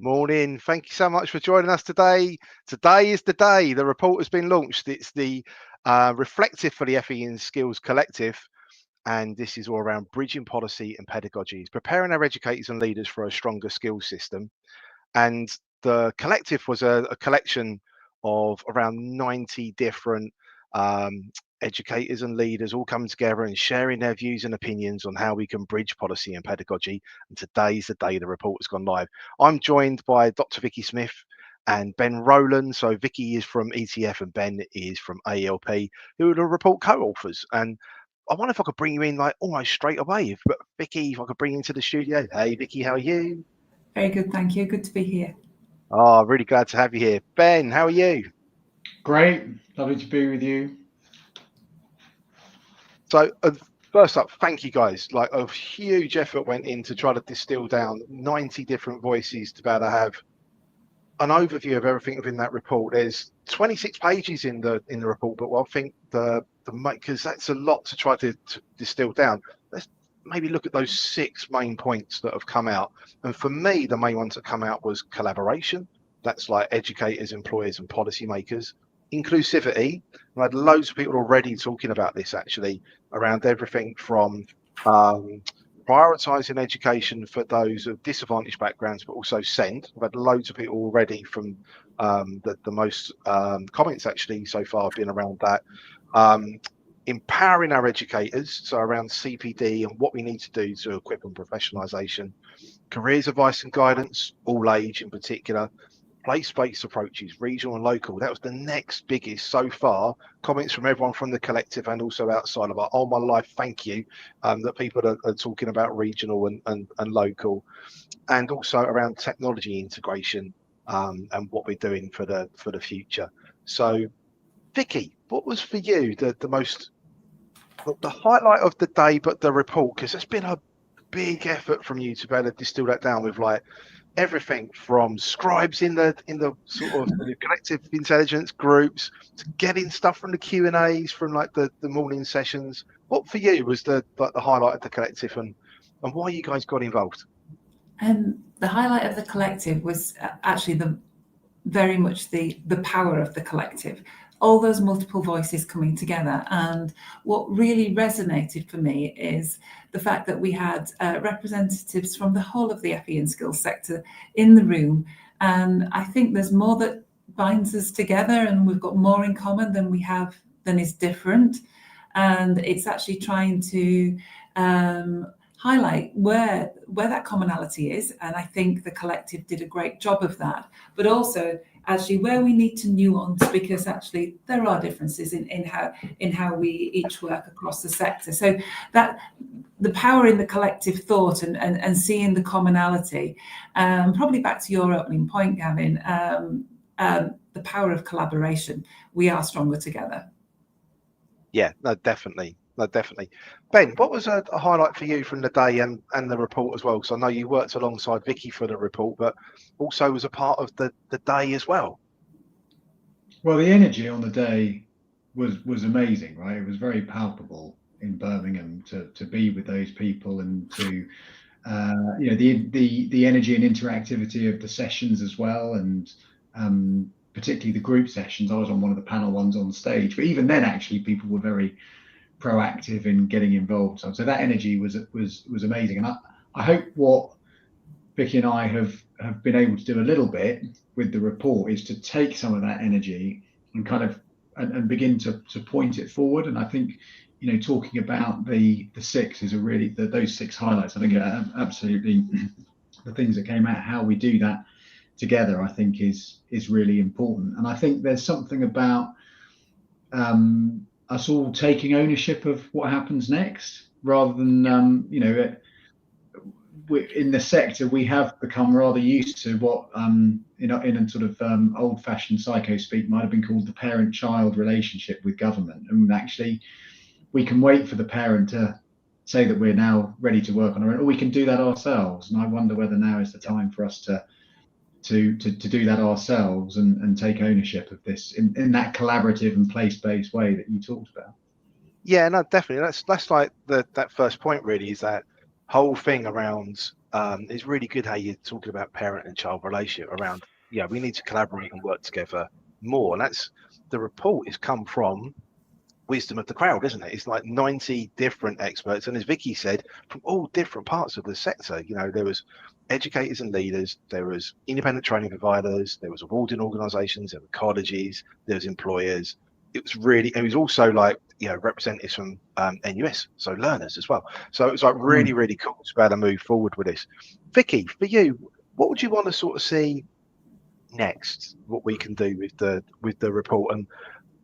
Morning. Thank you so much for joining us today. Today is the day. The report has been launched. It's the reflective for the FE and Skills Collective. And this is all around bridging policy and pedagogies, preparing our educators and leaders for a stronger skills system. And the collective was a collection of around 90 different educators and leaders all coming together and sharing their views and opinions on how we can bridge policy and pedagogy. And today's the day the report has gone live. I'm joined by Dr. Vikki Smith and Ben Rowland. So Vikki is from ETF and Ben is from AELP, who are the report co-authors. And I wonder if I could bring you in like almost straight away. But Vikki, if I could bring you into the studio. Hey, Vikki, how are you? Very good, thank you. Good to be here. Oh, really glad to have you here. Ben, how are you? Great, lovely to be with you. So first up, thank you guys. Like a huge effort went in to try to distill down 90 different voices to be able to have an overview of everything within that report. There's 26 pages in the report, but I think because that's a lot to try to distill down. Let's maybe look at those 6 main points that have come out. And for me, the main ones that come out was collaboration. That's like educators, employers, and policymakers. Inclusivity. I had loads of people already talking about this actually around everything from prioritising education for those of disadvantaged backgrounds, but also SEND. I've had loads of people already from the most comments actually so far have been around that. Empowering our educators, so around CPD and what we need to do to equip and professionalisation. Careers advice and guidance, all age in particular. Place-based approaches, regional and local. That was the next biggest so far. Comments from everyone from the collective and also outside of our Oh My Life, thank you, that people are talking about regional and local. And also around technology integration and what we're doing for the future. So, Vikki, what was for you the highlight of the day, but the report? Because it's been a big effort from you to be able to distill that down with like everything from scribes in the sort of the collective intelligence groups to getting stuff from the Q&As from like the morning sessions. What for you was the highlight of the collective and why you guys got involved? The highlight of the collective was actually very much the power of the collective. All those multiple voices coming together, and what really resonated for me is the fact that we had representatives from the whole of the FE and skills sector in the room, and I think there's more that binds us together, and we've got more in common than is different, and it's actually trying to highlight where that commonality is, and I think the collective did a great job of that, but also actually where we need to nuance, because actually there are differences in how we each work across the sector. So that the power in the collective thought and seeing the commonality, probably back to your opening point, Gavin, the power of collaboration. We are stronger together. Yeah, no, definitely. No, definitely. Ben, what was a highlight for you from the day and the report as well? Because I know you worked alongside Vikki for the report, but also was a part of the day as well. Well, the energy on the day was amazing, right? It was very palpable in Birmingham to be with those people and to the energy and interactivity of the sessions as well, and particularly the group sessions. I was on one of the panel ones on stage, but even then actually people were very proactive in getting involved. So that energy was amazing, and I hope what Vikki and I have been able to do a little bit with the report is to take some of that energy and kind of and begin to point it forward. And I think talking about the 6 is those 6 highlights. I think absolutely the things that came out, how we do that together, I think is really important. And I think there's something about us all taking ownership of what happens next, rather than in the sector we have become rather used to what in a sort of old-fashioned psycho speak might have been called the parent-child relationship with government. And actually we can wait for the parent to say that we're now ready to work on our own, or we can do that ourselves. And I wonder whether now is the time for us to do that ourselves and take ownership of this in that collaborative and place-based way that you talked about. Yeah, no, definitely. That's like that first point really, is that whole thing around it's really good how you're talking about parent and child relationship around, yeah, we need to collaborate and work together more. And that's, the report has come from wisdom of the crowd, isn't it? It's like 90 different experts, and as Vikki said, from all different parts of the sector. You know, there was educators and leaders, there was independent training providers, there was awarding organisations, there were colleges, there was employers. It was also like, you know, representatives from NUS, so learners as well. So it was like really, really cool to be able to move forward with this. Vikki, for you, what would you want to sort of see next? What we can do with the report, and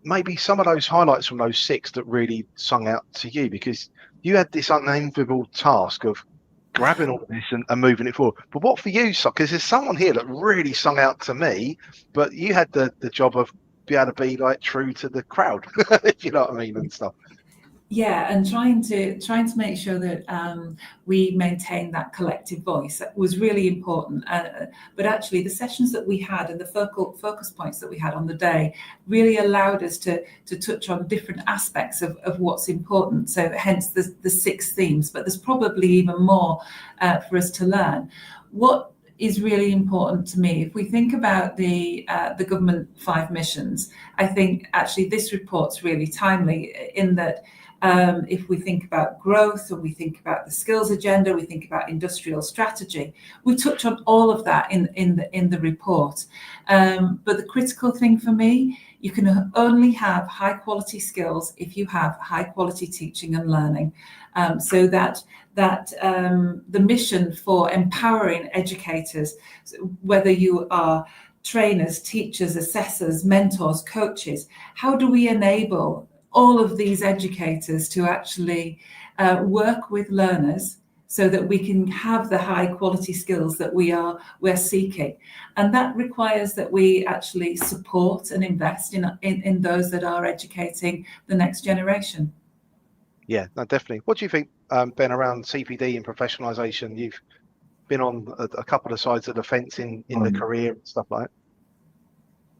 maybe some of those highlights from those 6 that really sung out to you, because you had this unenviable task of grabbing all of this and moving it forward. But what for you, because there's someone here that really sung out to me, but you had the job of be able to be like true to the crowd, if you know what I mean, and stuff. Yeah, and trying to make sure that we maintain that collective voice was really important. But actually, the sessions that we had and the focus points that we had on the day really allowed us to touch on different aspects of what's important. So hence the 6 themes, but there's probably even more for us to learn. What is really important to me, if we think about the government 5 missions, I think actually this report's really timely in that. If we think about growth, or we think about the skills agenda, we think about industrial strategy, we touch on all of that in the report. But the critical thing for me, you can only have high quality skills if you have high quality teaching and learning. So that the mission for empowering educators, whether you are trainers, teachers, assessors, mentors, coaches, how do we enable all of these educators to actually work with learners so that we can have the high quality skills that we're seeking? And that requires that we actually support and invest in those that are educating the next generation. Yeah, no, definitely. What do you think, Ben, around CPD and professionalisation? You've been on a couple of sides of the fence in the career and stuff like that.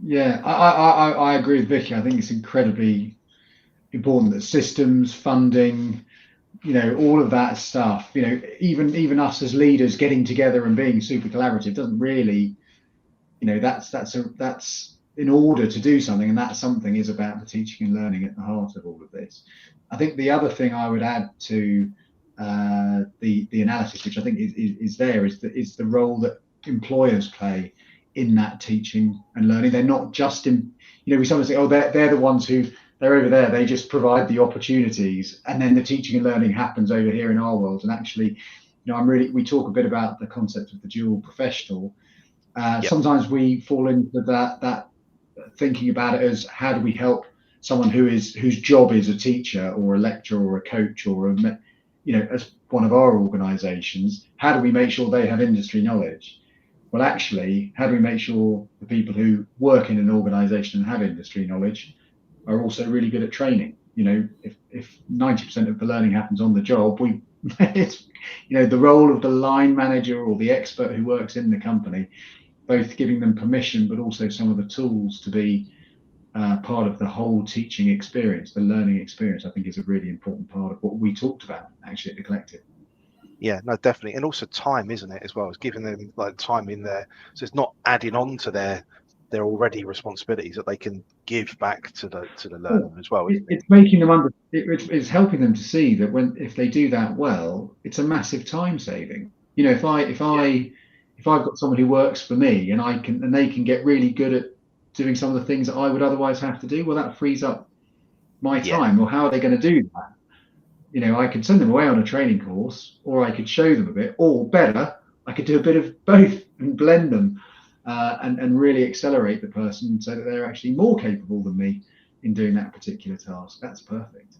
Yeah, I agree with Vikki. I think it's incredibly important that systems, funding, you know, all of that stuff, you know, even us as leaders getting together and being super collaborative doesn't really, you know, that's in order to do something, and that something is about the teaching and learning at the heart of all of this. I think the other thing I would add to the analysis, which I think is the role that employers play in that teaching and learning. They're not just in, you know, we sometimes say, oh, they're the ones who, they're over there, they just provide the opportunities, and then the teaching and learning happens over here in our world. And actually, you know, we talk a bit about the concept of the dual professional. Sometimes we fall into that thinking about it as, how do we help someone whose job is a teacher or a lecturer or a coach or you know, as one of our organizations, how do we make sure they have industry knowledge? Well, actually, how do we make sure the people who work in an organization and have industry knowledge are also really good at training? You know, if 90% of the learning happens on the job, it's, you know, the role of the line manager or the expert who works in the company, both giving them permission, but also some of the tools to be part of the whole teaching experience, the learning experience, I think is a really important part of what we talked about actually at the collective. Yeah, no, definitely. And also time, isn't it, as well? It's giving them like time in there. So it's not adding on to their already responsibilities, that they can give back to the learner as well. It's making them it's helping them to see that if they do that well, it's a massive time saving. You know, if I've got someone who works for me and they can get really good at doing some of the things that I would otherwise have to do, well, that frees up my time. Well, how are they going to do that? You know, I could send them away on a training course, or I could show them a bit, or better, I could do a bit of both and blend them and really accelerate the person so that they're actually more capable than me in doing that particular task. That's perfect.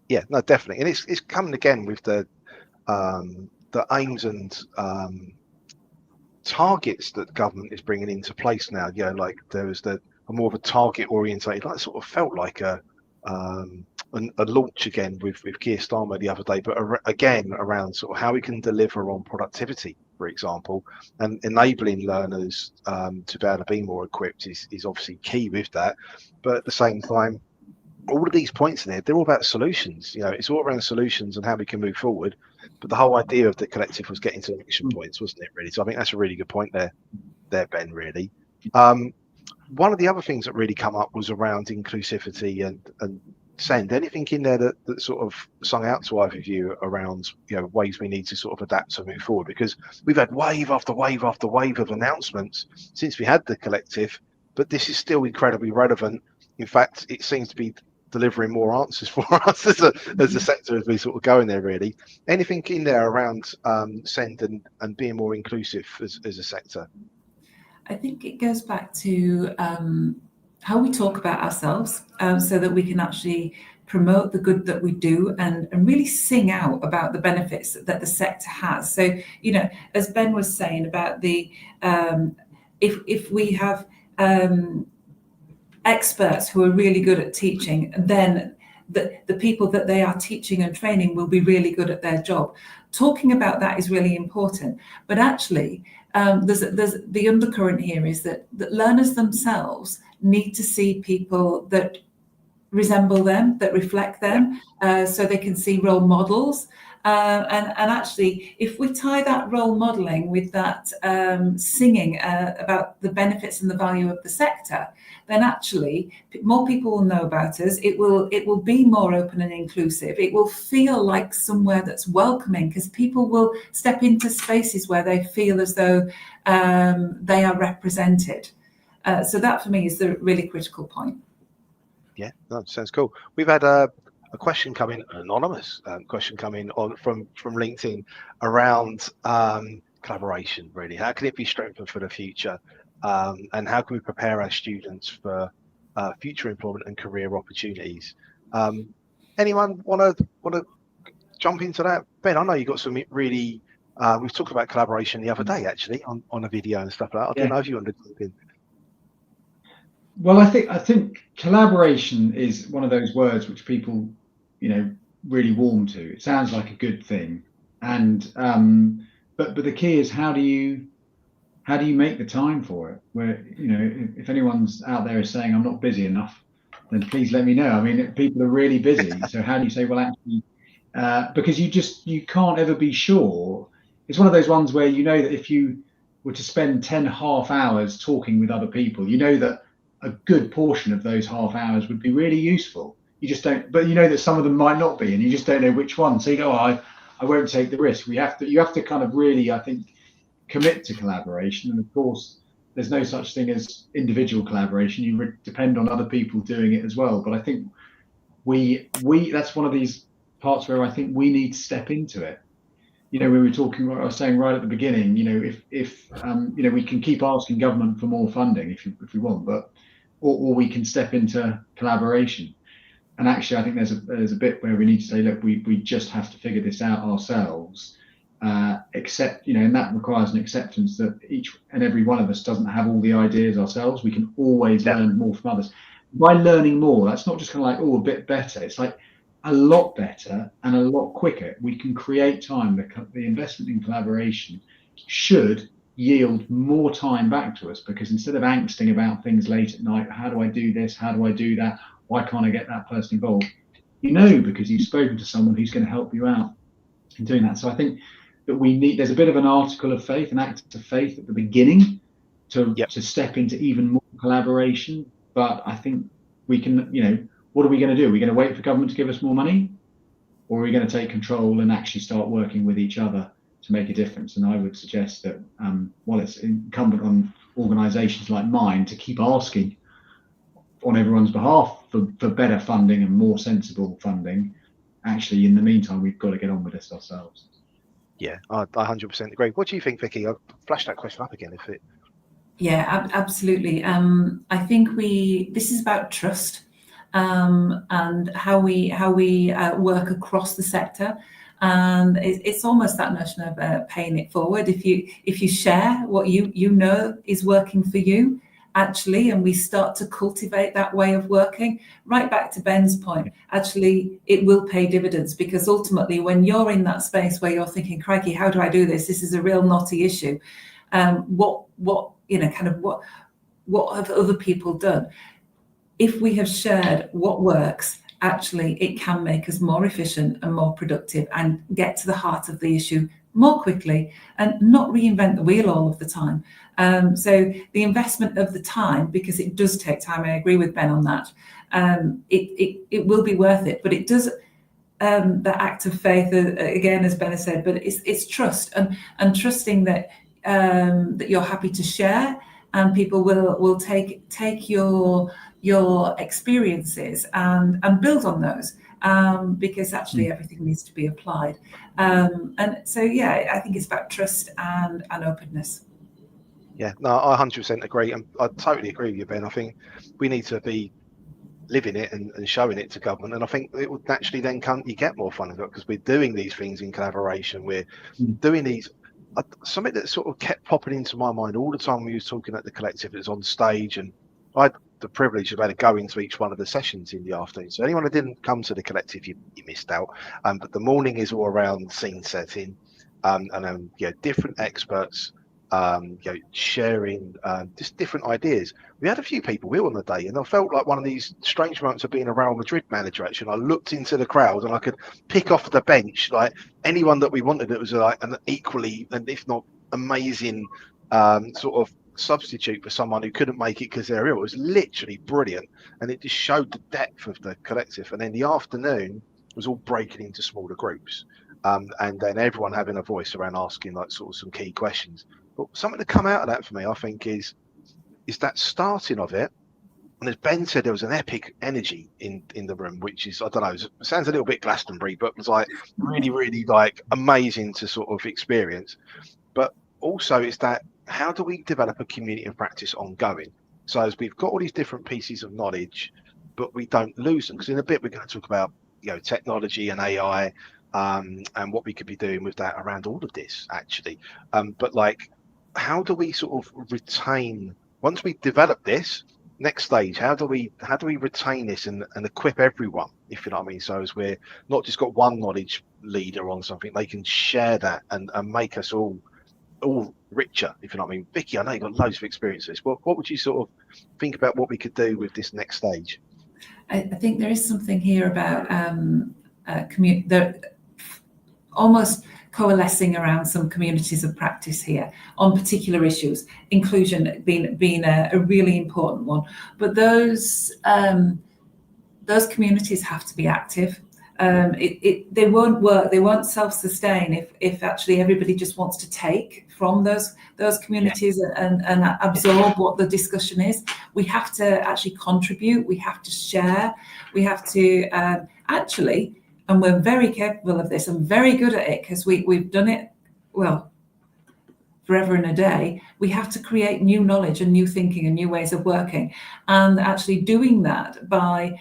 Yeah, no, definitely. And it's coming again with the aims and targets that government is bringing into place now. You know, like there was a more of a target orientated, like sort of felt like a launch again with Keir Starmer the other day, but again around sort of how we can deliver on productivity, for example, and enabling learners to be able to be more equipped is obviously key with that. But at the same time, all of these points in there, they're all about solutions. You know, it's all around solutions and how we can move forward. but the whole idea of the collective was getting to action points, wasn't it, really? So I think that's a really good point there, Ben, really. One of the other things that really come up was around inclusivity and send. Anything in there that sort of sung out to either of you around, you know, ways we need to sort of adapt to move forward? Because we've had wave after wave after wave of announcements since we had the collective, but this is still incredibly relevant. In fact, it seems to be delivering more answers for us as a sector as we sort of go in there, really. Anything in there around send and being more inclusive as a sector? I think it goes back to how we talk about ourselves, so that we can actually promote the good that we do and really sing out about the benefits that the sector has. So, you know, as Ben was saying about the, if we have experts who are really good at teaching, then the people that they are teaching and training will be really good at their job. Talking about that is really important, but actually there's the undercurrent here is that learners themselves need to see people that resemble them, that reflect them, so they can see role models. And actually, if we tie that role modeling with that singing about the benefits and the value of the sector, then actually more people will know about us. It will be more open and inclusive. It will feel like somewhere that's welcoming, because people will step into spaces where they feel as though they are represented. So that for me is the really critical point. Yeah, that sounds cool. We've had a question come in, an anonymous question come in from LinkedIn around collaboration, really. How can it be strengthened for the future? And how can we prepare our students for future employment and career opportunities? Anyone want to jump into that? Ben, I know you got some really, we've talked about collaboration the other day, actually, on a video and stuff like that. I don't know if you want to jump in. Well, I think collaboration is one of those words which people, you know, really warm to. It sounds like a good thing, and but the key is how do you make the time for it? Where, you know, if anyone's out there is saying I'm not busy enough, then please let me know. I mean, people are really busy, so how do you say, well, actually, because you can't ever be sure. It's one of those ones where you know that if you were to spend 10 half hours talking with other people, you know that a good portion of those half hours would be really useful. You just don't, but you know that some of them might not be, and you just don't know which one. So you go, I won't take the risk. You have to kind of really, I think, commit to collaboration. And of course, there's no such thing as individual collaboration. You depend on other people doing it as well. But I think we that's one of these parts where I think we need to step into it. You know, we were talking, I was saying right at the beginning, you know, if you know, we can keep asking government for more funding if we want, but or we can step into collaboration. And actually, I think there's a bit where we need to say, look, we just have to figure this out ourselves. Except, you know, and that requires an acceptance that each and every one of us doesn't have all the ideas ourselves. We can always learn more from others. By learning more, that's not just kind of like, oh, a bit better. It's like a lot better and a lot quicker. We can create time. The investment in collaboration should yield more time back to us, because instead of angsting about things late at night, how do I do this? How do I do that? Why can't I get that person involved? You know, because you've spoken to someone who's going to help you out in doing that. So I think that there's a bit of an article of faith, an act of faith at the beginning to step into even more collaboration. But I think we can, you know, what are we going to do? Are we going to wait for government to give us more money? Or are we going to take control and actually start working with each other to make a difference? And I would suggest that while it's incumbent on organisations like mine to keep asking on everyone's behalf for better funding and more sensible funding, actually, in the meantime, we've got to get on with this ourselves. Yeah, I 100% agree. What do you think, Vikki? I'll flash that question up again if it. Yeah, absolutely. I think this is about trust and how we work across the sector, and it's almost that notion of paying it forward. If you share what you know is working for you, actually, and we start to cultivate that way of working, right back to Ben's point, actually it will pay dividends, because ultimately when you're in that space where you're thinking, crikey, how do I do this? This is a real knotty issue. What you know, kind of what have other people done? If we have shared what works actually it can make us more efficient and more productive and get to the heart of the issue more quickly and not reinvent the wheel all of the time. So the investment of the time, because it does take time, I agree with Ben on that, it will be worth it, but it does, the act of faith, again, as Ben has said, but it's trust and trusting that that you're happy to share, and people will take your experiences and build on those, because actually everything needs to be applied. And so, yeah, I think it's about trust and openness. Yeah, no, I 100% agree. And I totally agree with you, Ben. I think we need to be living it and showing it to government. And I think it would naturally then come, you get more funding because we're doing these things in collaboration. We're doing these. Something that sort of kept popping into my mind all the time we was talking at the collective is on stage, and I had the privilege of able to go into each one of the sessions in the afternoon. So anyone who didn't come to the collective, you missed out. But the morning is all around scene setting, and yeah, different experts, sharing just different ideas. We had a few people ill on the day, and I felt like one of these strange moments of being a Real Madrid manager. Actually, and I looked into the crowd and I could pick off the bench like anyone that we wanted that was like an equally and if not amazing sort of substitute for someone who couldn't make it because they're ill. It was literally brilliant, and it just showed the depth of the collective. And then the afternoon was all breaking into smaller groups, and then everyone having a voice around asking like sort of some key questions. But something to come out of that for me, I think, is that starting of it. And as Ben said, there was an epic energy in the room, which is, I don't know, sounds a little bit Glastonbury, but was like really, really like amazing to sort of experience. But also it's that, how do we develop a community of practice ongoing? So as we've got all these different pieces of knowledge, but we don't lose them, because in a bit we're going to talk about technology and AI, and what we could be doing with that around all of this actually. But like, how do we sort of retain, once we develop this next stage, how do we retain this and equip everyone, if you know what I mean? So as we're not just got one knowledge leader on something, they can share that and make us all richer, if you know what I mean. Vikki, I know you've got loads of experience with this. What would you sort of think about what we could do with this next stage? I think there is something here about almost coalescing around some communities of practice here on particular issues, inclusion being a really important one. But those communities have to be active. They won't work, they won't self-sustain if actually everybody just wants to take from those communities and absorb what the discussion is. We have to actually contribute, we have to share, we have to actually, and we're very capable of this and very good at it because we've done it, well, forever and a day. We have to create new knowledge and new thinking and new ways of working, and actually doing that by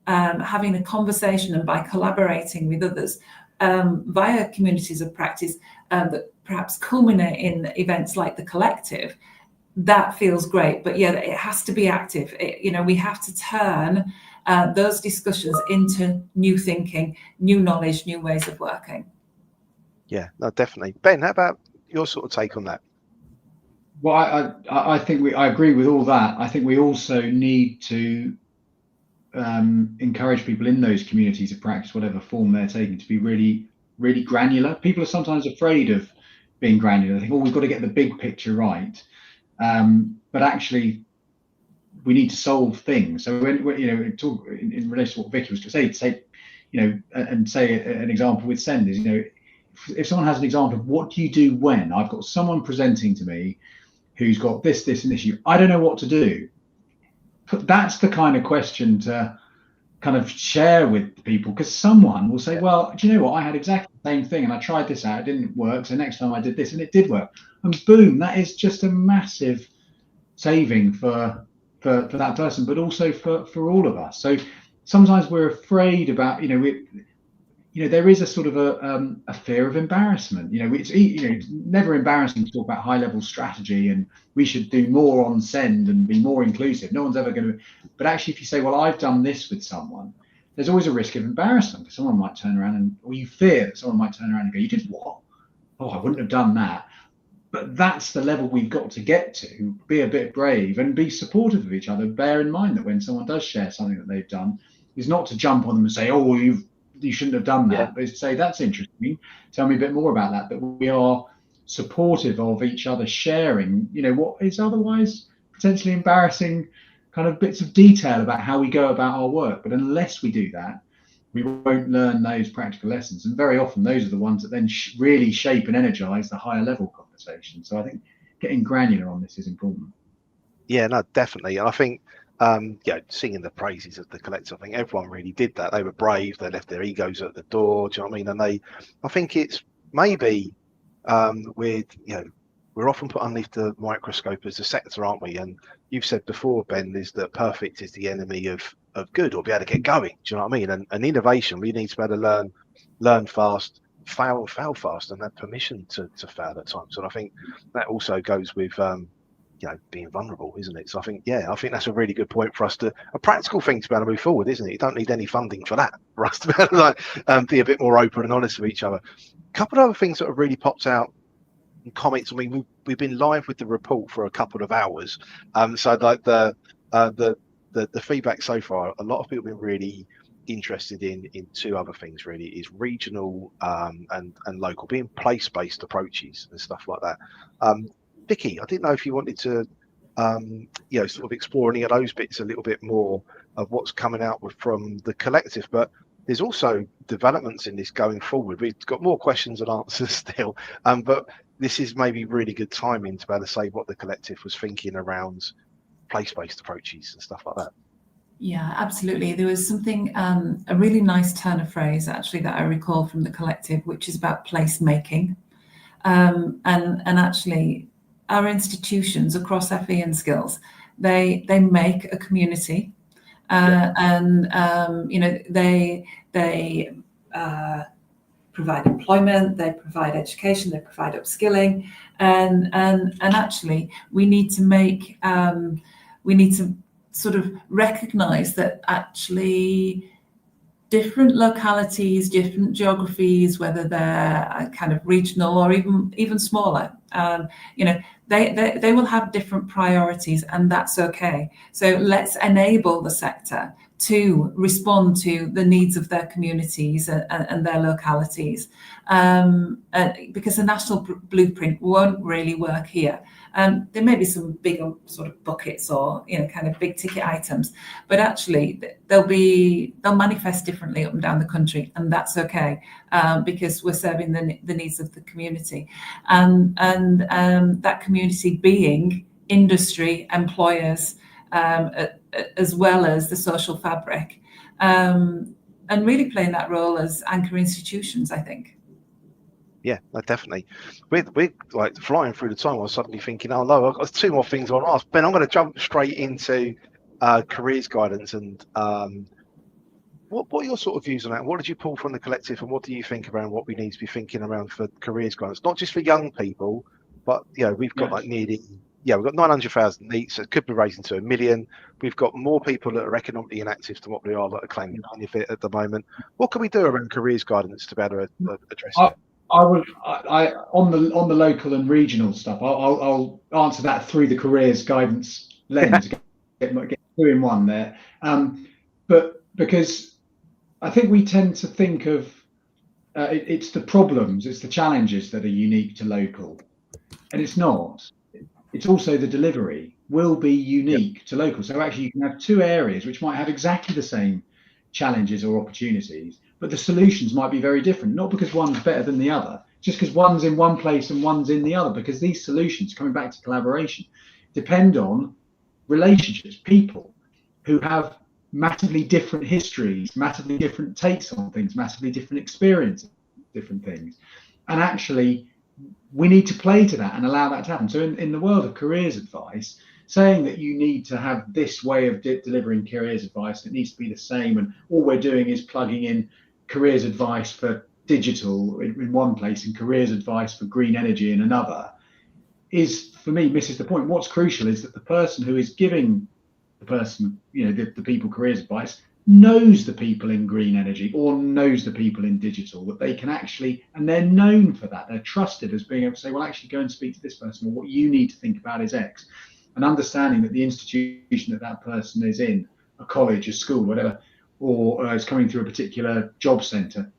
having a conversation and by collaborating with others via communities of practice that perhaps culminate in events like the collective. That feels great, but yeah, it has to be active. We have to turn those discussions into new thinking, new knowledge, new ways of working. Yeah, no, definitely. Ben, how about your sort of take on that? Well, I think I agree with all that. I think we also need to encourage people in those communities of practice, whatever form they're taking, to be really, really granular. People are sometimes afraid of being granular. They think, we've got to get the big picture right. But actually, we need to solve things. So when talk in relation to what Vikki was going to say, and say an example with send is, if someone has an example of what do you do when I've got someone presenting to me who's got this and this issue, I don't know what to do. That's the kind of question to kind of share with people, because someone will say, well, do you know what, I had exactly the same thing and I tried this out, it didn't work, so next time I did this and it did work, and boom, that is just a massive saving for that person, but also for all of us. So sometimes we're afraid about, there is a sort of a fear of embarrassment. It's never embarrassing to talk about high level strategy and we should do more on send and be more inclusive. No one's ever going to, but actually if you say, well, I've done this with someone, there's always a risk of embarrassment, because someone might turn around or you fear that someone might turn around and go, you did what? Oh, I wouldn't have done that. But that's the level we've got to get to, be a bit brave and be supportive of each other. Bear in mind that when someone does share something that they've done, is not to jump on them and say, oh, you shouldn't have done that, Yeah. but to say, that's interesting, tell me a bit more about that, that we are supportive of each other sharing, you know, what is otherwise potentially embarrassing kind of bits of detail about how we go about our work. But unless we do that, we won't learn those practical lessons. And very often those are the ones that then really shape and energize the higher level conversation. So I think getting granular on this is important. Yeah, no, definitely. And I think, singing the praises of the collective, I think everyone really did that. They were brave. They left their egos at the door. Do you know what I mean? And I think it's maybe we're often put underneath the microscope as a sector, aren't we? And you've said before, Ben, is that perfect is the enemy of good, or be able to get going. Do you know what I mean? And innovation, we need to be able to learn fast, fail fast, and have permission to fail at times. And I think that also goes with being vulnerable, isn't it? So I think that's a really good point for us a practical thing to be able to move forward, isn't it? You don't need any funding for that, for us to be able to be a bit more open and honest with each other. A couple of other things that have really popped out in comments. I mean, we've been live with the report for a couple of hours, so like the feedback so far, a lot of people have been really interested in two other things. Really, is regional and local, being place-based approaches and stuff like that. Vikki, I didn't know if you wanted to, sort of explore any of those bits a little bit more of what's coming out from the collective, but there's also developments in this going forward. We've got more questions and answers still, but this is maybe really good timing to be able to say what the collective was thinking around place-based approaches and stuff like that. Yeah, absolutely. There was something, a really nice turn of phrase actually that I recall from the collective, which is about place making, and actually our institutions across FE and skills, they make a community, and they provide employment, they provide education, they provide upskilling, and actually we need to sort of recognize that actually different localities, different geographies, whether they're kind of regional or even smaller, they will have different priorities, and that's okay. So let's enable the sector to respond to the needs of their communities and their localities, because the national blueprint won't really work here. There may be some bigger sort of buckets or kind of big ticket items, but actually they'll manifest differently up and down the country, and that's okay, because we're serving the needs of the community, and that community being industry, employers, as well as the social fabric, and really playing that role as anchor institutions, I think. Yeah, definitely. We're like flying through the time. I was suddenly thinking, oh no, I've got two more things I want to ask. Ben, I'm going to jump straight into careers guidance, and what are your sort of views on that? What did you pull from the collective, and what do you think around what we need to be thinking around for careers guidance, not just for young people, but we've got we've got 900,000 needs, so it could be raising to 1 million. We've got more people that are economically inactive than what we are that are claiming benefit at the moment. What can we do around careers guidance to be able to address it? I on the local and regional stuff, I'll answer that through the careers guidance lens. get two in one there, but because I think we tend to think of it's the problems, it's the challenges that are unique to local, and it's not. It's also the delivery will be unique to local. So actually you can have two areas which might have exactly the same challenges or opportunities, but the solutions might be very different, not because one's better than the other, just because one's in one place and one's in the other, because these solutions, coming back to collaboration, depend on relationships, people who have massively different histories, massively different takes on things, massively different experiences, different things. And actually, we need to play to that and allow that to happen. So in the world of careers advice, saying that you need to have this way of delivering careers advice, it needs to be the same, and all we're doing is plugging in careers advice for digital in one place and careers advice for green energy in another, is, for me, misses the point. What's crucial is that the person who is giving the people careers advice knows the people in green energy or knows the people in digital, that they can actually, and they're known for that, they're trusted as being able to say, well, actually go and speak to this person, or what you need to think about is X, and understanding that the institution that person is in, a college, a school, whatever, or is coming through a particular job centre,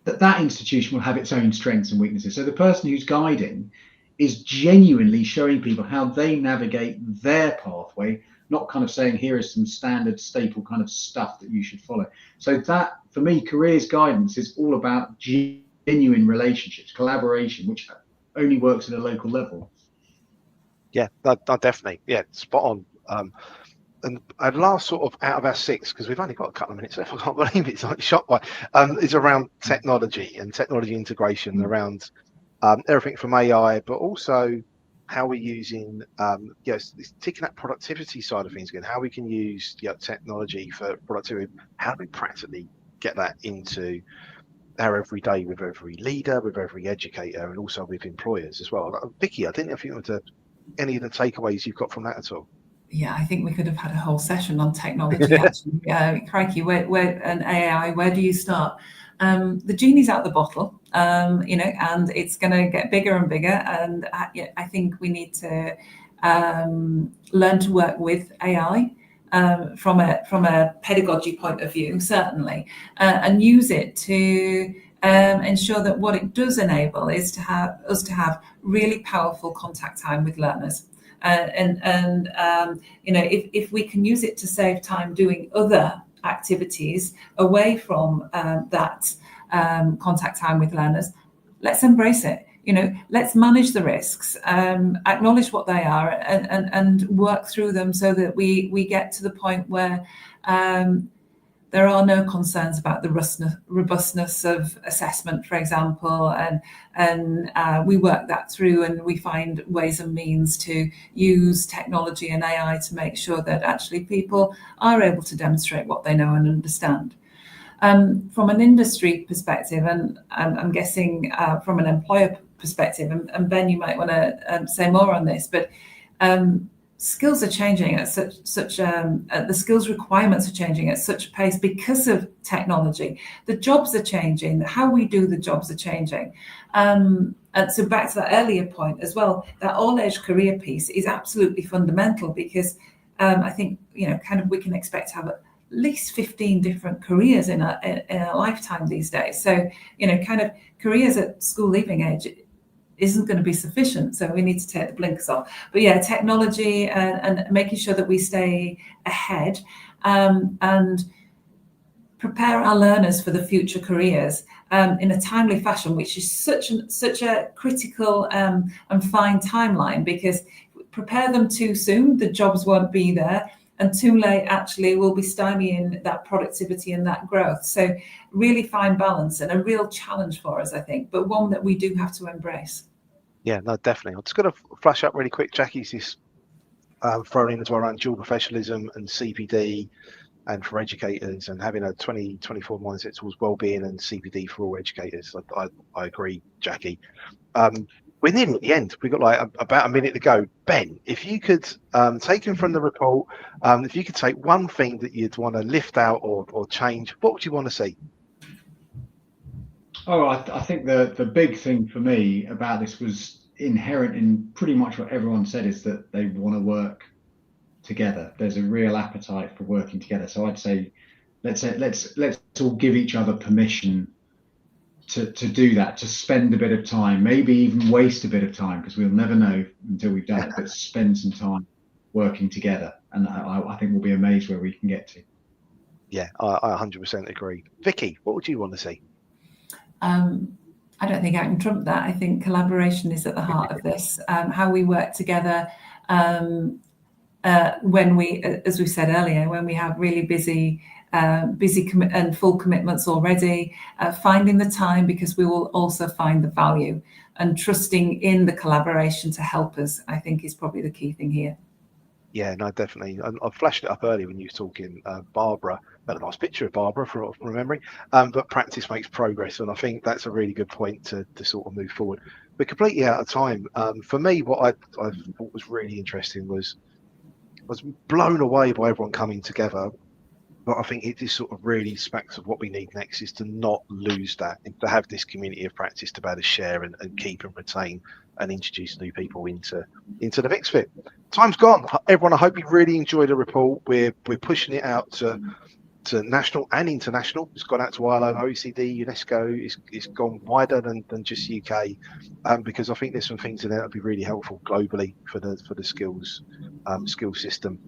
that institution will have its own strengths and weaknesses. So the person who's guiding is genuinely showing people how they navigate their pathway, not kind of saying, here is some standard staple kind of stuff that you should follow. So that, for me, careers guidance is all about genuine relationships, collaboration, which only works at a local level. Yeah, definitely. Yeah, spot on. And last sort of out of our 6, because we've only got a couple of minutes left, I can't believe it's like shot by, is around technology and technology integration, around everything from AI, but also how we're using, taking that productivity side of things again, how we can use technology for productivity. How do we practically get that into our everyday with every leader, with every educator, and also with employers as well? Vikki, I didn't know if you wanted any of the takeaways you've got from that at all. Yeah, I think we could have had a whole session on technology. Actually, crikey, where and AI, where do you start? The genie's out the bottle, and it's going to get bigger and bigger. And I think we need to learn to work with AI from a pedagogy point of view, certainly, and use it to ensure that what it does enable is to have really powerful contact time with learners. If we can use it to save time doing other activities away from that contact time with learners, let's embrace it. Let's manage the risks, acknowledge what they are, and work through them so that we get to the point where there are no concerns about the robustness of assessment, for example, and we work that through, and we find ways and means to use technology and AI to make sure that actually people are able to demonstrate what they know and understand. From an industry perspective, and I'm guessing from an employer perspective, and Ben, you might want to say more on this, but skills are changing at the skills requirements are changing at such a pace because of technology. The jobs are changing, how we do the jobs are changing. And so back to that earlier point as well, that all-age career piece is absolutely fundamental, because I think, kind of we can expect to have at least 15 different careers in a lifetime these days. So, kind of careers at school leaving age isn't going to be sufficient, so we need to take the blinkers off. But yeah, technology and making sure that we stay ahead and prepare our learners for the future careers in a timely fashion, which is such a critical and fine timeline, because prepare them too soon, the jobs won't be there, and too late actually will be stymieing that productivity and that growth. So really fine balance, and a real challenge for us, I think, but one that we do have to embrace. Yeah, no, definitely. I'm just going to flash up really quick. Jackie's this thrown in as well around dual professionalism and CPD, and for educators, and having a 2024 mindset towards wellbeing and CPD for all educators. I agree, Jackie. We're nearly at the end. We've got like about a minute to go. Ben, if you could take him from the report, if you could take one thing that you'd want to lift out or change, what would you want to see? Oh, I think the big thing for me about this was inherent in pretty much what everyone said, is that they want to work together. There's a real appetite for working together. So I'd say let's all give each other permission to do that, to spend a bit of time, maybe even waste a bit of time, because we'll never know until we've done it, but spend some time working together, and I think we'll be amazed where we can get to. Yeah, I 100% agree. Vikki, what would you want to see? I don't think I can trump that. I think collaboration is at the heart of this. How we work together when we, as we said earlier, when we have really busy and full commitments already, finding the time, because we will also find the value, and trusting in the collaboration to help us, I think, is probably the key thing here. Yeah, no, definitely. I flashed it up earlier when you were talking, Barbara, a nice picture of Barbara from memory, but practice makes progress, and I think that's a really good point to sort of move forward. We're completely out of time. For me, what I thought was really interesting was blown away by everyone coming together, but I think it just sort of really smacks of what we need next, is to not lose that, and to have this community of practice to be able to share and keep and retain and introduce new people into the mix fit. Time's gone, everyone. I hope you really enjoyed the report. We're pushing it out to to national and international. It's gone out to ILO, OECD, UNESCO. It's gone wider than just UK, because I think there's some things in there that'd be really helpful globally for the skills system.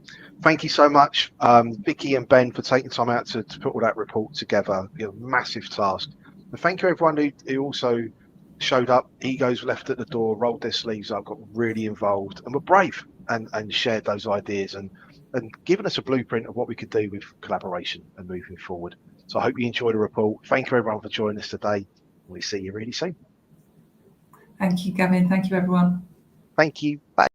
Thank you so much, Vikki and Ben, for taking time out to put all that report together. Massive task. And thank you everyone who also showed up, egos left at the door, rolled their sleeves up, got really involved, and were brave and shared those ideas and given us a blueprint of what we could do with collaboration and moving forward. So I hope you enjoyed the report. Thank you everyone for joining us today. We'll see you really soon. Thank you, Gavin. Thank you, everyone. Thank you. Bye.